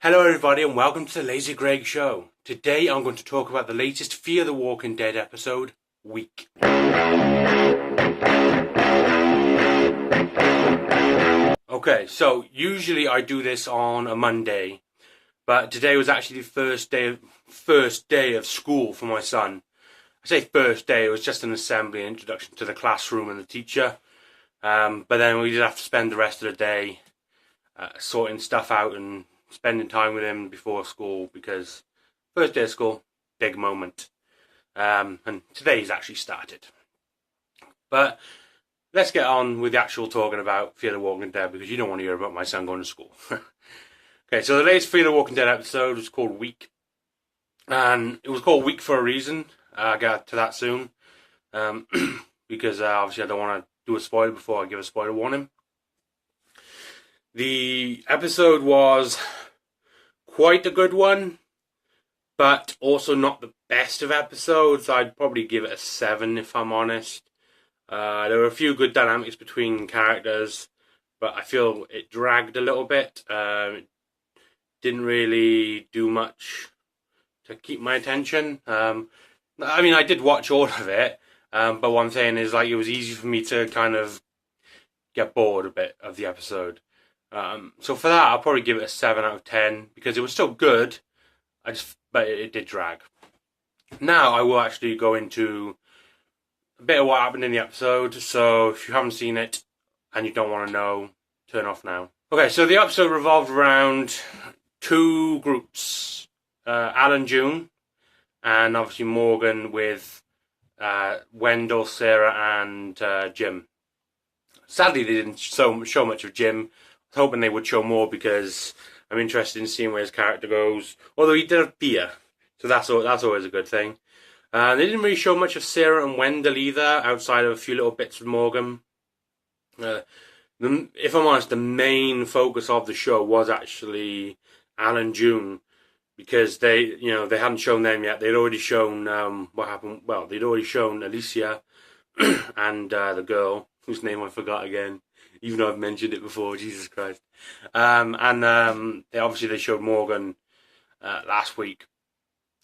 Hello everybody and welcome to the Lazy Greg Show. Today I'm going to talk about the latest Fear the Walking Dead episode, Week. Okay, so usually I do this on a Monday, but today was actually the first day of school for my son. I say first day, it was just an assembly introduction to the classroom and the teacher. But then we did have to spend the rest of the day sorting stuff out and spending time with him before school, because first day of school, big moment. And today's actually started. But let's get on with the actual talking about Fear the Walking Dead, because you don't want to hear about my son going to school. Okay, so the latest Fear the Walking Dead episode was called Week. And it was called Week for a reason. I'll get to that soon. Because obviously I don't want to do a spoiler before I give a spoiler warning. The episode was quite a good one, but also not the best of episodes. I'd probably give it a 7 if I'm honest. There were a few good dynamics between characters, but I feel it dragged a little bit. It didn't really do much to keep my attention. I mean, I did watch all of it, but one thing is, like, it was easy for me to kind of get bored a bit of the episode. So for that, I'll probably give it a 7 out of 10, because it was still good, but it did drag. Now I will actually go into a bit of what happened in the episode, so if you haven't seen it and you don't want to know, turn off now. Okay, so the episode revolved around two groups, Al and June, and obviously Morgan with Wendell, Sarah, and Jim. Sadly, they didn't show much of Jim. I was hoping they would show more, because I'm interested in seeing where his character goes. Although he did have fear, so that's always a good thing. They didn't really show much of Sarah and Wendell either, outside of a few little bits with Morgan. If I'm honest, the main focus of the show was actually Al and June, because they hadn't shown them yet. They'd already shown what happened. Well, they'd already shown Alicia and the girl whose name I forgot again, even though I've mentioned it before. Jesus Christ! They showed Morgan last week.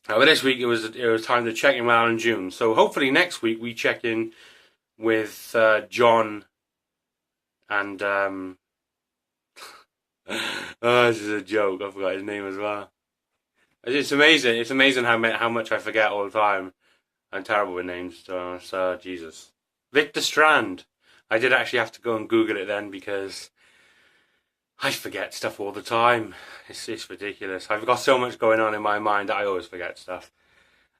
But this week it was time to check in with Al and June. So hopefully next week we check in with John and this is a joke. I forgot his name as well. It's amazing. It's amazing how much I forget all the time. I'm terrible with names. So Jesus, Victor Strand. I did actually have to go and Google it then, because I forget stuff all the time. It's ridiculous. I've got so much going on in my mind that I always forget stuff.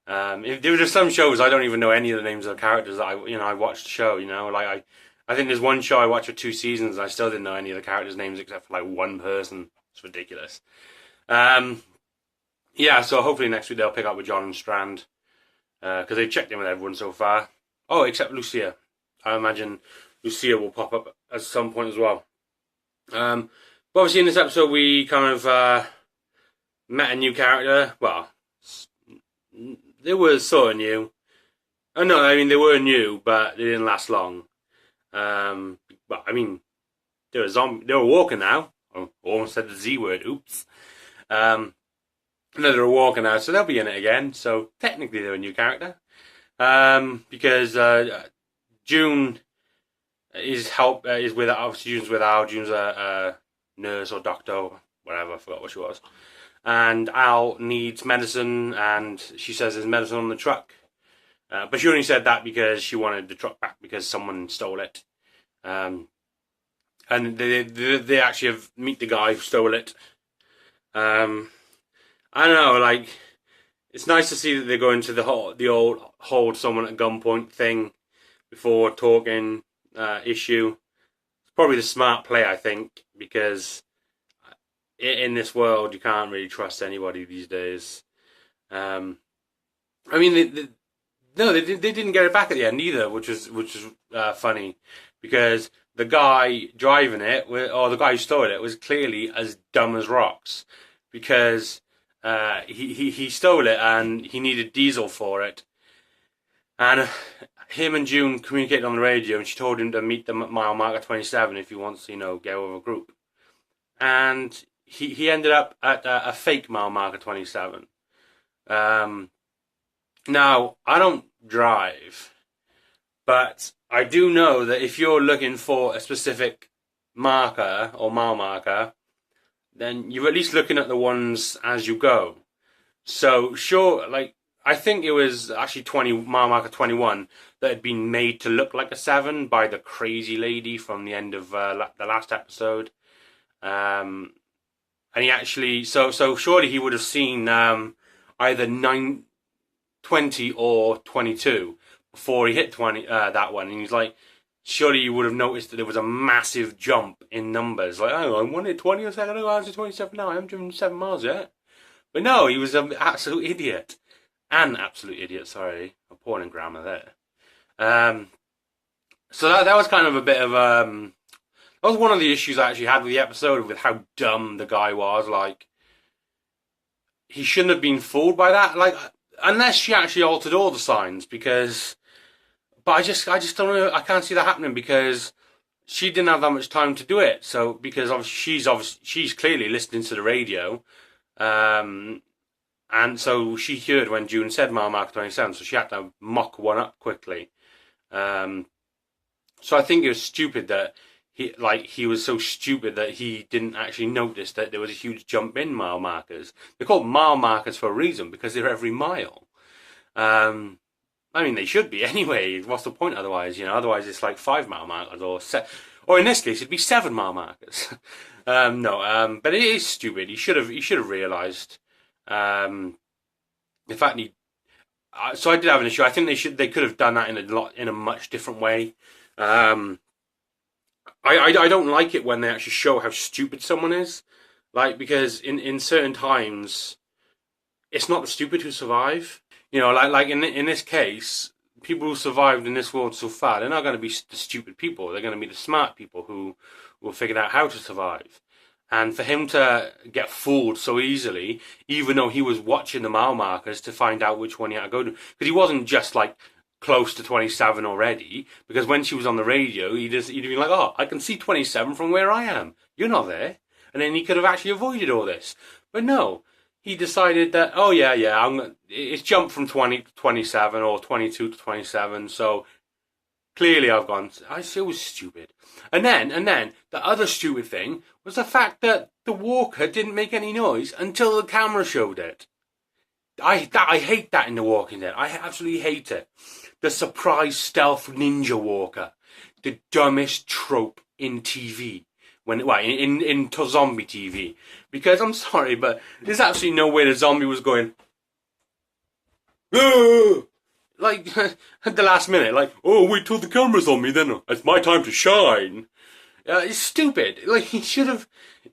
If there were just some shows I don't even know any of the names of the characters that I watched the show. Like I think there's one show I watched for 2 seasons and I still didn't know any of the characters' names except for like one person. It's ridiculous. Yeah, so hopefully next week they'll pick up with John and Strand, because they've checked in with everyone so far. Oh, except Lucia. I imagine Lucia will pop up at some point as well. But obviously in this episode we kind of met a new character. Well, they were sort of new. Oh no, I mean they were new, but they didn't last long. But I mean, they were walking now. I almost said the Z word. Oops. No, they're walking now, so they'll be in it again. So technically they're a new character. Because June is with obviously June's with Al. June's a nurse or doctor, whatever. I forgot what she was. And Al needs medicine, and she says there's medicine on the truck. But she only said that because she wanted the truck back because someone stole it. And they actually meet the guy who stole it. I don't know, like, it's nice to see that they go into the old hold someone at gunpoint thing before talking issue. It's probably the smart play, I think, because in this world you can't really trust anybody these days. I mean, they didn't get it back at the end either, which was funny, because the guy driving it, or the guy who stole it, was clearly as dumb as rocks, because he stole it and he needed diesel for it, and him and June communicated on the radio, and she told him to meet them at mile marker 27 if he wants to, get with a group, and he ended up at a fake mile marker 27. Now, I don't drive, but I do know that if you're looking for a specific marker or mile marker, then you're at least looking at the ones as you go. So, sure, like, I think it was actually mile marker 21 that had been made to look like a 7 by the crazy lady from the end of the last episode. And he actually, so surely he would have seen either 20 or 22 before he hit 20 that one, and he's like, surely you would have noticed that there was a massive jump in numbers. Like, oh, I wanted 20 a second ago, I was at 27 now, I haven't driven 7 miles yet. But no, he was an absolute idiot. An absolute idiot, sorry. I'm poor in grammar there. So that was kind of a bit of that was one of the issues I actually had with the episode, with how dumb the guy was. Like, he shouldn't have been fooled by that. Like, unless she actually altered all the signs, because. But I just don't know. I can't see that happening because she didn't have that much time to do it. So because she's clearly listening to the radio, and so she heard when June said mile marker 27, so she had to mock one up quickly. So I think it was stupid that he was so stupid that he didn't actually notice that there was a huge jump in mile markers. They're called mile markers for a reason, because they're every mile. I mean, they should be anyway. What's the point otherwise? You know, otherwise it's like 5 mile markers or in this case it'd be 7 mile markers. But it is stupid. He should have realised. In fact, so I did have an issue. I think they could have done that in a much different way. I don't like it when they actually show how stupid someone is, like, because in certain times it's not the stupid who survive. You know, like in this case, people who survived in this world so far, they're not going to be the stupid people. They're going to be the smart people who figured out how to survive. And for him to get fooled so easily, even though he was watching the mile markers to find out which one he had to go to, because he wasn't just like close to 27 already, because when she was on the radio, he'd be like, oh, I can see 27 from where I am. You're not there. And then he could have actually avoided all this. But no. He decided that, oh yeah, it's jumped from 20 to 27 or 22 to 27, so clearly I've gone. It was stupid. And then the other stupid thing was the fact that the walker didn't make any noise until the camera showed it. I hate that in The Walking Dead. I absolutely hate it. The surprise stealth ninja walker, the dumbest trope in TV. In zombie TV, because I'm sorry, but there's absolutely no way the zombie was going like at the last minute, like, oh, wait till the camera's on me, then it's my time to shine. It's stupid. Like, he should have.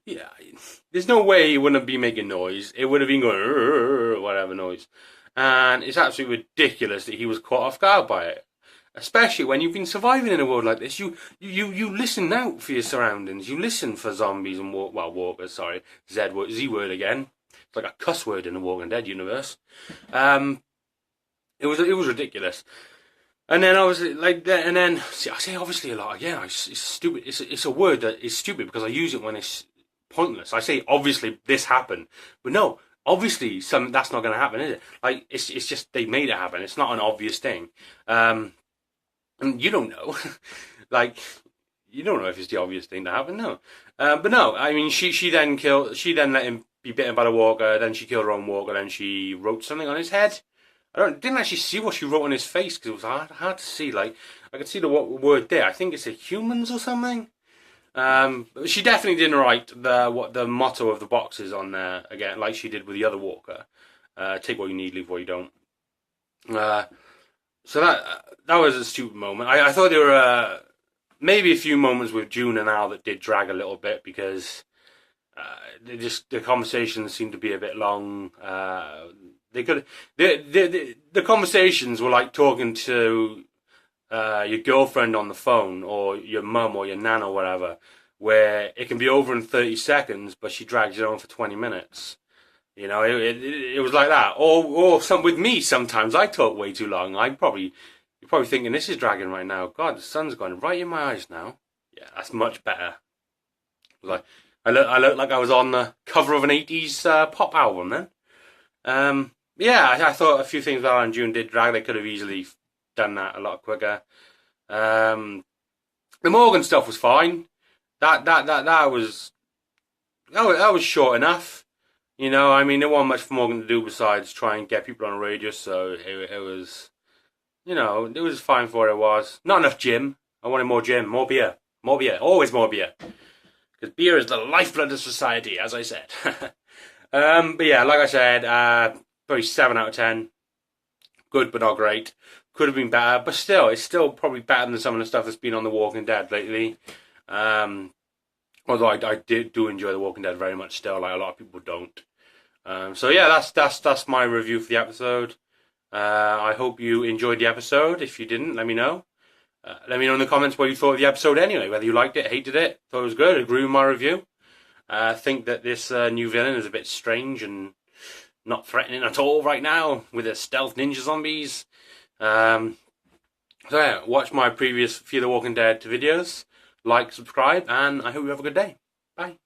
Yeah, there's no way he wouldn't be making noise. It would have been going whatever noise, and it's absolutely ridiculous that he was caught off guard by it. Especially when you've been surviving in a world like this, you listen out for your surroundings. You listen for zombies and walkers. Sorry, Z word again. It's like a cuss word in the Walking Dead universe. It was ridiculous. And then obviously, I say obviously a lot again. It's stupid. It's a word that is stupid because I use it when it's pointless. I say obviously this happened, but no. Obviously, that's not going to happen, is it? Like, it's just they made it happen. It's not an obvious thing. And you don't know. Like, you don't know if it's the obvious thing to happen, no. But no, I mean, she then let him be bitten by the walker, then she killed her own walker, then she wrote something on his head. Didn't actually see what she wrote on his face, because it was hard to see. Like, I could see the word there. I think it's a humans or something. She definitely didn't write the motto of the boxes on there, again, like she did with the other walker. Take what you need, leave what you don't. So that was a stupid moment. I thought there were maybe a few moments with June and Al that did drag a little bit, because the conversations seemed to be a bit long. The conversations were like talking to your girlfriend on the phone, or your mum or your nan or whatever, where it can be over in 30 seconds, but she drags it on for 20 minutes. You know, it was like that. Or with me, sometimes I talk way too long. You're probably thinking this is dragging right now. God, the sun's going right in my eyes now. Yeah, that's much better. Like, I looked like I was on the cover of an 80s pop album then. Yeah, I thought a few things Val and June did drag. They could have easily done that a lot quicker. The Morgan stuff was fine. That was that was short enough. You know, I mean, there wasn't much for Morgan to do besides try and get people on the radio. So it was, you know, it was fine for what it was. Not enough Jim. I wanted more Jim, more beer, always more beer. Because beer is the lifeblood of society, as I said. But yeah, like I said, probably 7 out of 10. Good, but not great. Could have been better, but still, it's still probably better than some of the stuff that's been on The Walking Dead lately. Although I do enjoy The Walking Dead very much still, like a lot of people don't. So yeah, that's my review for the episode. I hope you enjoyed the episode. If you didn't, let me know. Let me know in the comments what you thought of the episode anyway, whether you liked it, hated it, thought it was good, agree with my review. Think that this new villain is a bit strange and not threatening at all right now with the stealth ninja zombies. So yeah, watch my previous Fear the Walking Dead videos, like, subscribe, and I hope you have a good day. Bye.